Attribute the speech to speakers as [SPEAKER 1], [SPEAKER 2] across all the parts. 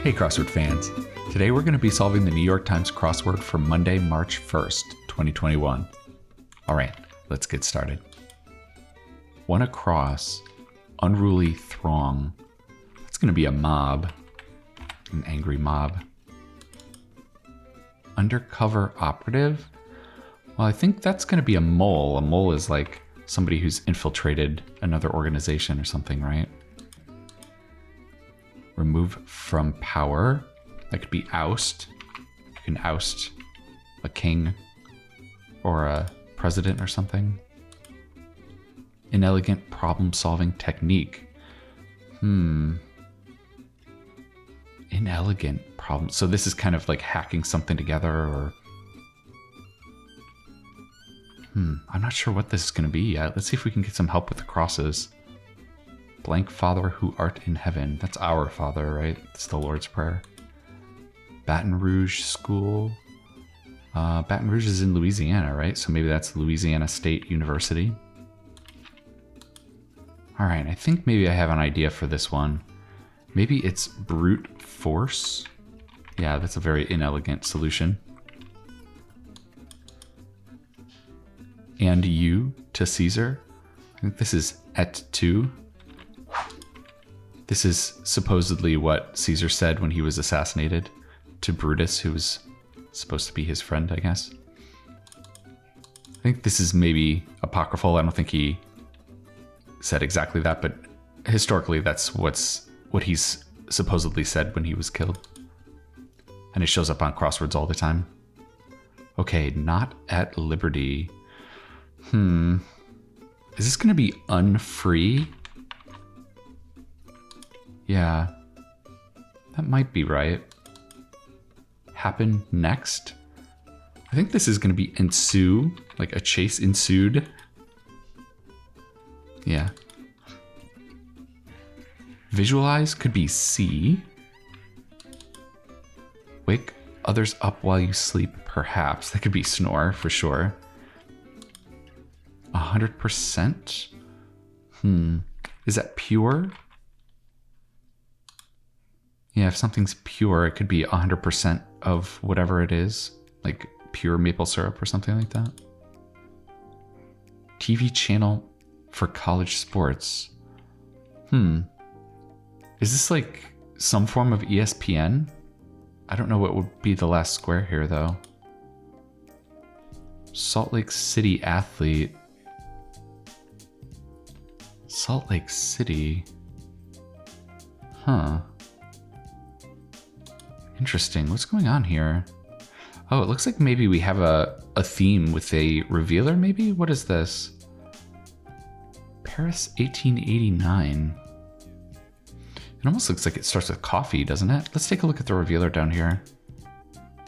[SPEAKER 1] Hey Crossword fans, today we're going to be solving the New York Times crossword for Monday, March 1st, 2021. Alright, let's get started. One across, unruly throng. That's going to be a mob, an angry mob. Undercover operative? Well, I think that's going to be a mole. A mole is like somebody who's infiltrated another organization or something, right? Remove from power. That could be oust. You can oust a king or a president or something. Inelegant problem-solving technique. Inelegant problem. So this is kind of like hacking something together or... I'm not sure what this is going to be yet. Let's see if we can get some help with the crosses. Blank Father who art in heaven. That's our Father, right? It's the Lord's Prayer. Baton Rouge School. Baton Rouge is in Louisiana, right? So maybe that's Louisiana State University. All right, I think maybe I have an idea for this one. Maybe it's brute force. Yeah, that's a very inelegant solution. And you to Caesar. I think this is et tu. This is supposedly what Caesar said when he was assassinated to Brutus, who was supposed to be his friend, I guess. I think this is maybe apocryphal. I don't think he said exactly that, but historically that's what he's supposedly said when he was killed. And it shows up on crosswords all the time. Okay, not at liberty. Is this going to be unfree? Yeah, that might be right. Happen next? I think this is going to be ensue, like a chase ensued. Yeah. Visualize could be see. Wake others up while you sleep, perhaps. That could be snore for sure. 100%? Is that pure? Yeah, if something's pure, it could be 100% of whatever it is, like pure maple syrup or something like that. TV channel for college sports. Is this like some form of ESPN? I don't know what would be the last square here, though. Salt Lake City athlete. Salt Lake City. Interesting. What's going on here? Oh, it looks like maybe we have a theme with a revealer, maybe? What is this? Paris 1889. It almost looks like it starts with coffee, doesn't it? Let's take a look at the revealer down here.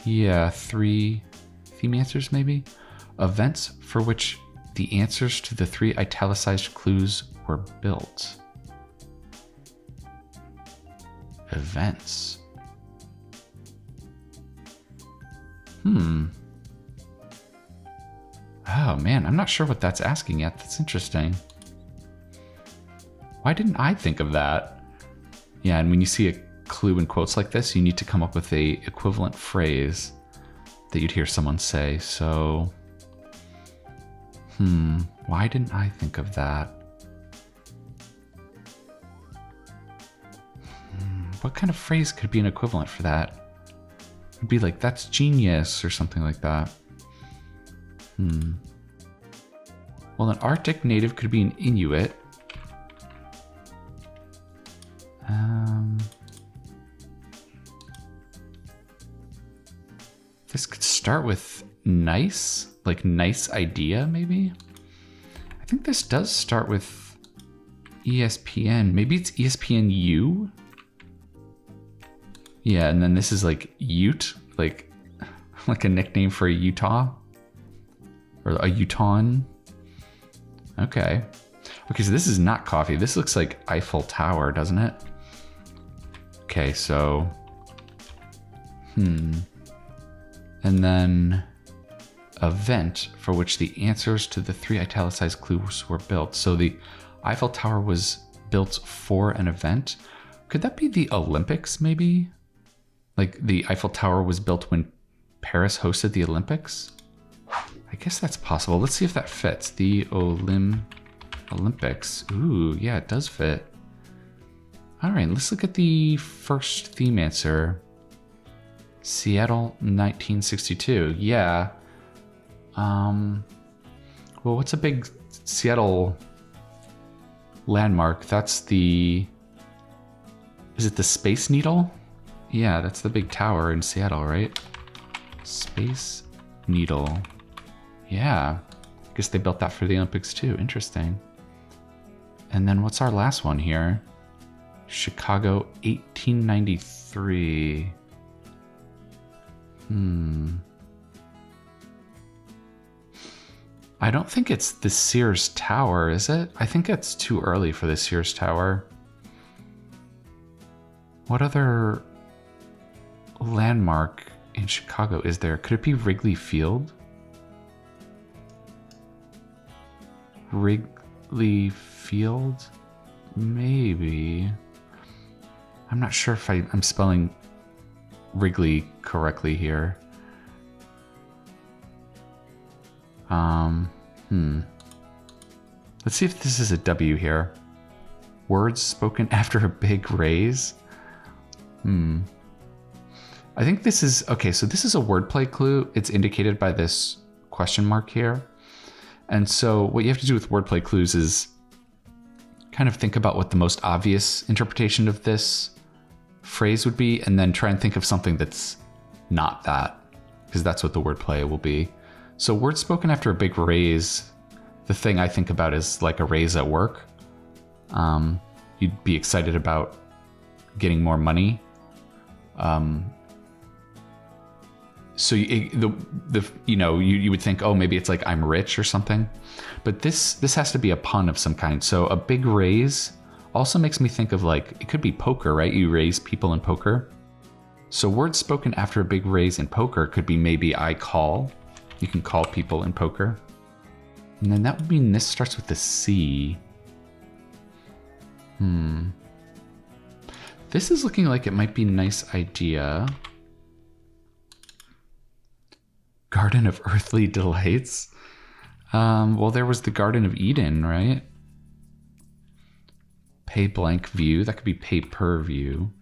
[SPEAKER 1] Yeah, 3 theme answers, maybe? Events for which the answers to the 3 italicized clues were built. Events. Oh man, I'm not sure what that's asking yet. That's interesting. Why didn't I think of that? Yeah, and when you see a clue in quotes like this, you need to come up with a equivalent phrase that you'd hear someone say. So, why didn't I think of that? What kind of phrase could be an equivalent for that? It'd be like, that's genius, or something like that. Well, an Arctic native could be an Inuit. This could start with nice, like nice idea, maybe? I think this does start with ESPN. Maybe it's ESPNU? Yeah, and then this is like Ute, like a nickname for a Utah or a Utahn. Okay, so this is not coffee. This looks like Eiffel Tower, doesn't it? Okay, so and then event for which the answers to the 3 italicized clues were built. So the Eiffel Tower was built for an event. Could that be the Olympics, maybe? Like the Eiffel Tower was built when Paris hosted the Olympics? I guess that's possible. Let's see if that fits. The Olympics. Ooh, yeah, it does fit. All right, let's look at the first theme answer. Seattle, 1962. Yeah. Well, what's a big Seattle landmark? That's the... Is it the Space Needle? Yeah, that's the big tower in Seattle, right? Space Needle. Yeah. I guess they built that for the Olympics too. Interesting. And then what's our last one here? Chicago, 1893. I don't think it's the Sears Tower, is it? I think it's too early for the Sears Tower. What other landmark in Chicago is there? Could it be Wrigley Field? Wrigley Field? Maybe. I'm not sure if I'm spelling Wrigley correctly here. Let's see if this is a W here. Words spoken after a big raise. I think this is, okay, so this is a wordplay clue. It's indicated by this question mark here. And so what you have to do with wordplay clues is kind of think about what the most obvious interpretation of this phrase would be, and then try and think of something that's not that, because that's what the wordplay will be. So words spoken after a big raise, the thing I think about is like a raise at work. You'd be excited about getting more money. So you would think, oh, maybe it's like I'm rich or something, but this has to be a pun of some kind. So a big raise also makes me think of like, it could be poker, right? You raise people in poker. So words spoken after a big raise in poker could be maybe I call. You can call people in poker. And then that would mean this starts with the C. This is looking like it might be a nice idea. Garden of Earthly Delights. Well, there was the Garden of Eden, right? Pay blank view. That could be pay per view.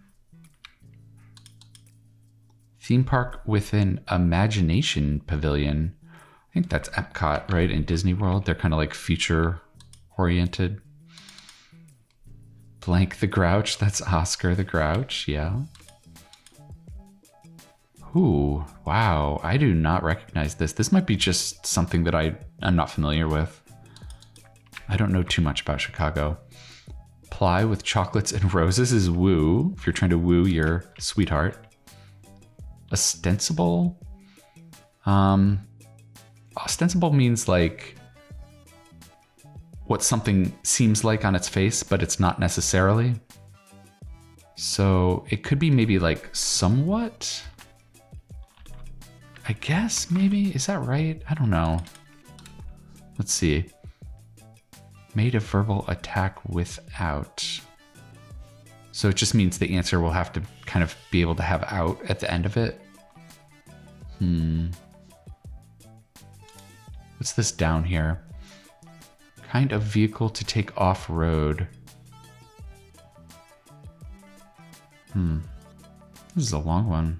[SPEAKER 1] Theme park with an imagination pavilion. I think that's Epcot, right? In Disney World. They're kind of like future oriented. Blank the Grouch. That's Oscar the Grouch. Yeah. Ooh, wow. I do not recognize this. This might be just something that I'm not familiar with. I don't know too much about Chicago. Ply with chocolates and roses is woo, if you're trying to woo your sweetheart. Ostensible? Ostensible means like what something seems like on its face, but it's not necessarily. So it could be maybe like somewhat. I guess maybe, is that right? I don't know. Let's see. Made a verbal attack without. So it just means the answer will have to kind of be able to have out at the end of it. What's this down here? Kind of vehicle to take off-road. This is a long one.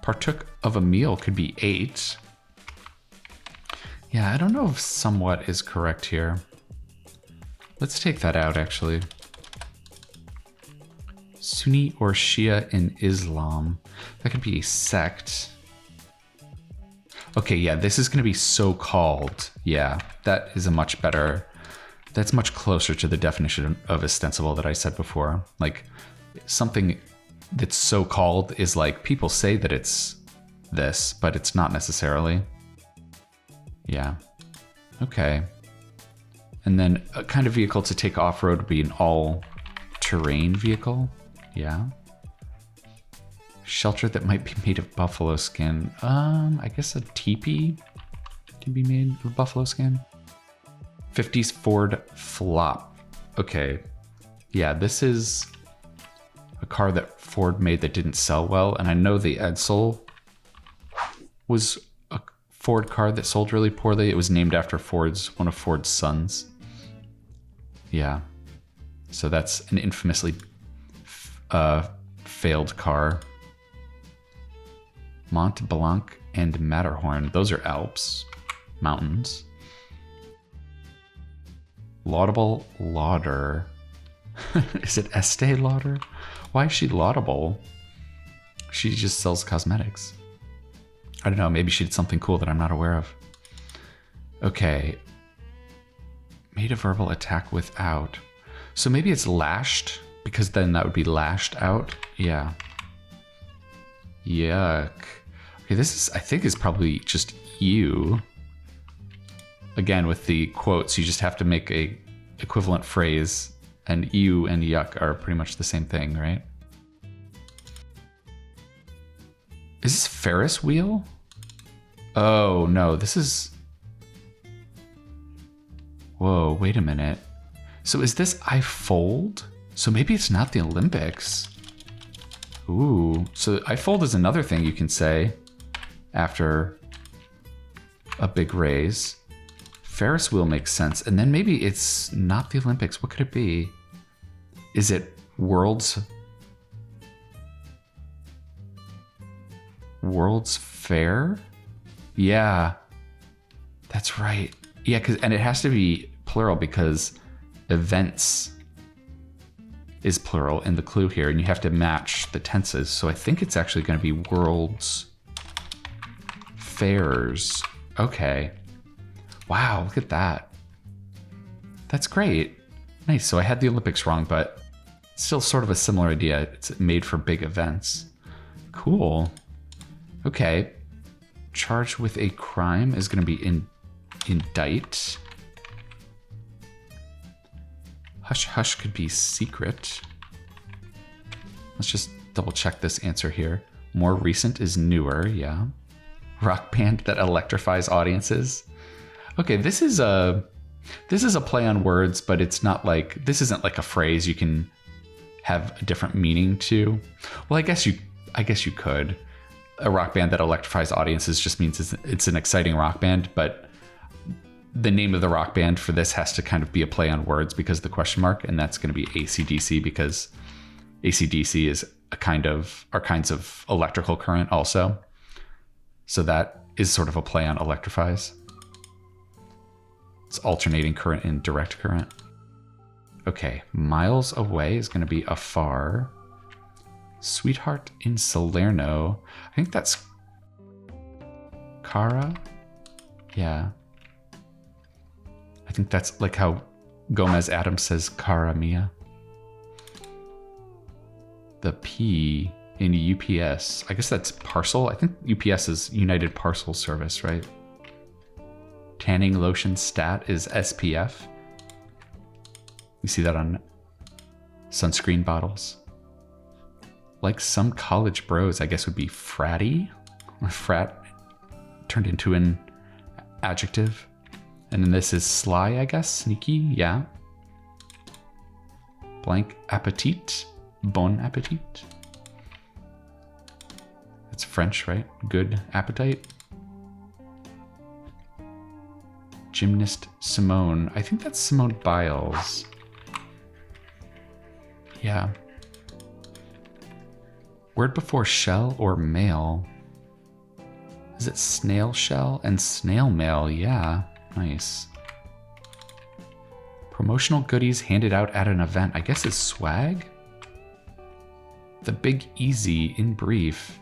[SPEAKER 1] Partook of a meal could be ate. Yeah, I don't know if somewhat is correct here. Let's take that out, actually. Sunni or Shia in Islam. That could be a sect. Okay, yeah, this is going to be so-called. Yeah, that is a much better... That's much closer to the definition of ostensible that I said before. Like, something that's so-called is like, people say that it's this, but it's not necessarily. Yeah. Okay. And then a kind of vehicle to take off-road would be an all-terrain vehicle. Yeah. Shelter that might be made of buffalo skin. I guess a teepee can be made of buffalo skin. 50s Ford flop. Okay. Yeah, this is a car that Ford made that didn't sell well. And I know the Edsel was a Ford car that sold really poorly. It was named after one of Ford's sons. Yeah. So that's an infamously failed car. Mont Blanc and Matterhorn. Those are Alps, mountains. Laudable Lauder. Is it Estee Lauder? Why is she laudable? She just sells cosmetics. I don't know, maybe she did something cool that I'm not aware of. Okay. Made a verbal attack without. So maybe it's lashed, because then that would be lashed out. Yeah. Yuck. Okay, this is, I think, is probably just you. Again, with the quotes, you just have to make a equivalent phrase, and ew and yuck are pretty much the same thing, right? Is this Ferris wheel? Oh, no, this is... Whoa, wait a minute. So is this I fold? So maybe it's not the Olympics. Ooh, so I fold is another thing you can say after a big raise. Ferris wheel makes sense. And then maybe it's not the Olympics. What could it be? Is it World's Fair? Yeah, that's right. Yeah, and it has to be plural because events is plural in the clue here, and you have to match the tenses. So I think it's actually going to be World's Fairs. Okay. Wow, look at that. That's great. Nice. So I had the Olympics wrong, but still sort of a similar idea. It's made for big events. Cool. Okay. Charged with a crime is going to be indict. Hush hush could be secret. Let's just double check this answer here. More recent is newer, yeah. Rock band that electrifies audiences. Okay, this is a play on words, but it's not like, this isn't like a phrase you can have a different meaning to. Well, I guess you could. A rock band that electrifies audiences just means it's an exciting rock band, but the name of the rock band for this has to kind of be a play on words because of the question mark, and that's going to be AC/DC because AC/DC is are kinds of electrical current also. So that is sort of a play on electrifies. It's alternating current and direct current. Okay, miles away is going to be afar. Sweetheart in Salerno. I think that's Cara. Yeah. I think that's like how Gomez Adams says Cara Mia. The P in UPS. I guess that's parcel. I think UPS is United Parcel Service, right? Tanning lotion stat is SPF. You see that on sunscreen bottles. Like some college bros, I guess would be fratty. Frat turned into an adjective. And then this is sly, I guess. Sneaky, yeah. Blank appetit. Bon appetit. It's French, right? Good appetite. Gymnast Simone. I think that's Simone Biles. Yeah. Word before shell or mail? Is it snail shell and snail mail? Yeah, nice. Promotional goodies handed out at an event. I guess it's swag? The Big Easy in brief.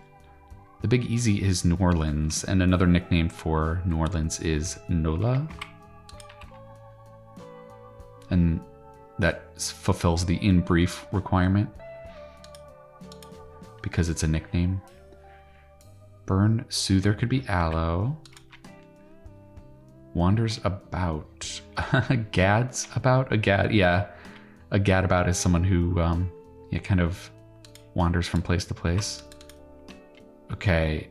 [SPEAKER 1] The Big Easy is New Orleans, and another nickname for New Orleans is NOLA. And that fulfills the in brief requirement because it's a nickname. Burn Soother could be aloe. Wanders about. Gads about? A gad, yeah. A gadabout is someone who kind of wanders from place to place. Okay.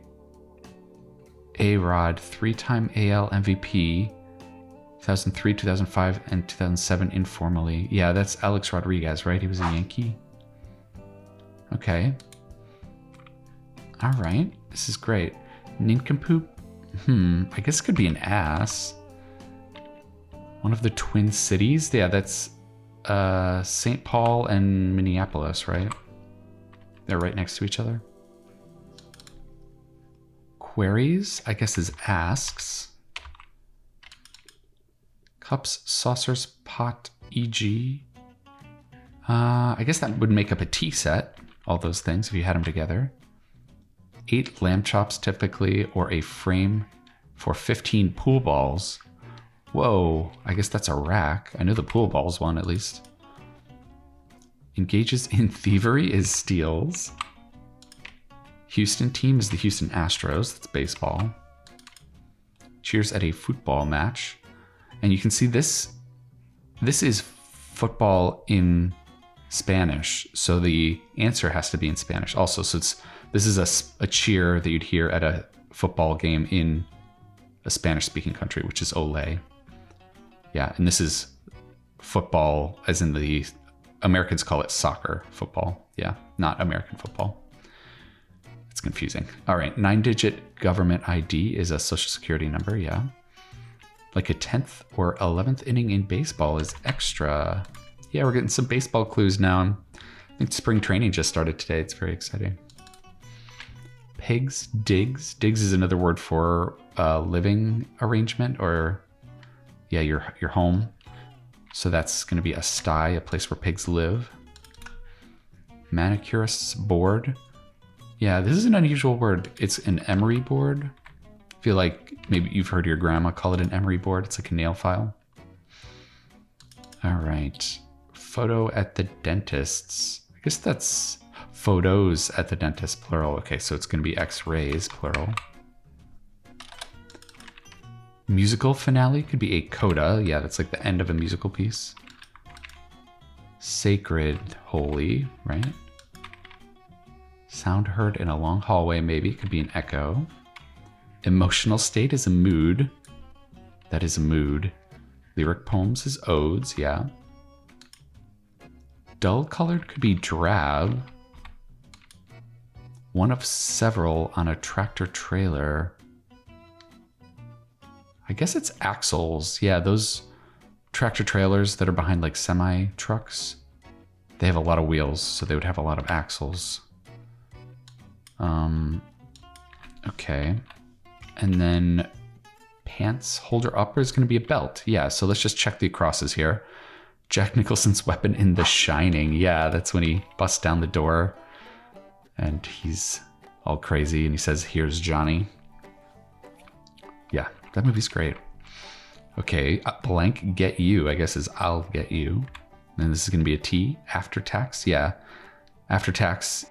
[SPEAKER 1] A-Rod, 3-time AL MVP, 2003, 2005, and 2007 informally. Yeah, that's Alex Rodriguez, right? He was a Yankee. Okay. All right. This is great. Nincompoop. I guess it could be an ass. One of the Twin Cities. Yeah, that's St. Paul and Minneapolis, right? They're right next to each other. Queries, I guess, is asks. Cups, saucers, pot, e.g. I guess that would make up a tea set. All those things if you had them together. 8 lamb chops typically, or a frame for 15 pool balls. Whoa, I guess that's a rack. I know the pool balls one at least. Engages in thievery is steals. Houston team is the Houston Astros. That's baseball. Cheers at a football match. And you can see this is football in Spanish. So the answer has to be in Spanish also. So this is a cheer that you'd hear at a football game in a Spanish-speaking country, which is ole. Yeah, and this is football as in the Americans call it soccer football. Yeah, not American football. It's confusing. All right, 9-digit government ID is a social security number, yeah. Like a 10th or 11th inning in baseball is extra. Yeah, we're getting some baseball clues now. I think spring training just started today. It's very exciting. Pigs, digs. Digs is another word for living arrangement or, yeah, your home. So that's going to be a sty, a place where pigs live. Manicurist's board. Yeah, this is an unusual word. It's an emery board. I feel like maybe you've heard your grandma call it an emery board. It's like a nail file. All right. Photo at the dentist's. I guess that's photos at the dentist, plural. Okay, so it's going to be x-rays, plural. Musical finale could be a coda. Yeah, that's like the end of a musical piece. Sacred, holy, right? Sound heard in a long hallway, maybe. Could be an echo. Emotional state is a mood. That is a mood. Lyric poems is odes, yeah. Dull colored could be drab. One of several on a tractor trailer. I guess it's axles. Yeah, those tractor trailers that are behind like semi trucks, they have a lot of wheels, so they would have a lot of axles. Okay. And then pants holder upper is going to be a belt. Yeah, so let's just check the crosses here. Jack Nicholson's weapon in The Shining. Yeah, that's when he busts down the door and he's all crazy and he says, "Here's Johnny." Yeah, that movie's great. Okay, blank get you, I guess is I'll get you. And this is going to be a T. After tax, yeah. After tax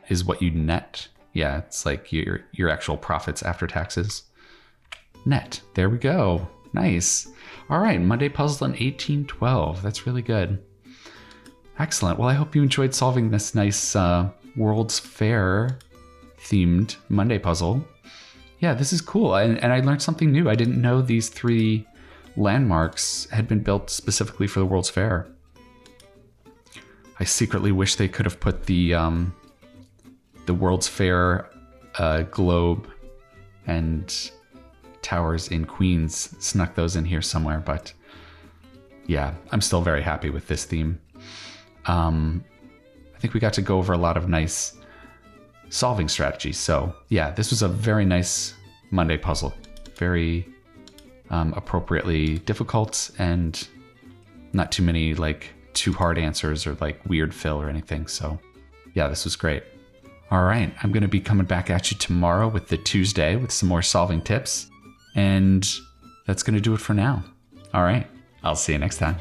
[SPEAKER 1] is what you net. Yeah, it's like your actual profits after taxes. Net. There we go. Nice. All right, Monday puzzle in 1812. That's really good. Excellent. Well, I hope you enjoyed solving this nice World's Fair themed Monday puzzle. Yeah, this is cool. And I learned something new. I didn't know these 3 landmarks had been built specifically for the World's Fair. I secretly wish they could have put the World's Fair globe and towers in Queens, snuck those in here somewhere, but yeah, I'm still very happy with this theme. I think we got to go over a lot of nice solving strategies. So yeah, this was a very nice Monday puzzle. Very appropriately difficult and not too many like too hard answers or like weird fill or anything. So yeah, this was great. All right, I'm going to be coming back at you tomorrow with the Tuesday with some more solving tips. And that's going to do it for now. All right, I'll see you next time.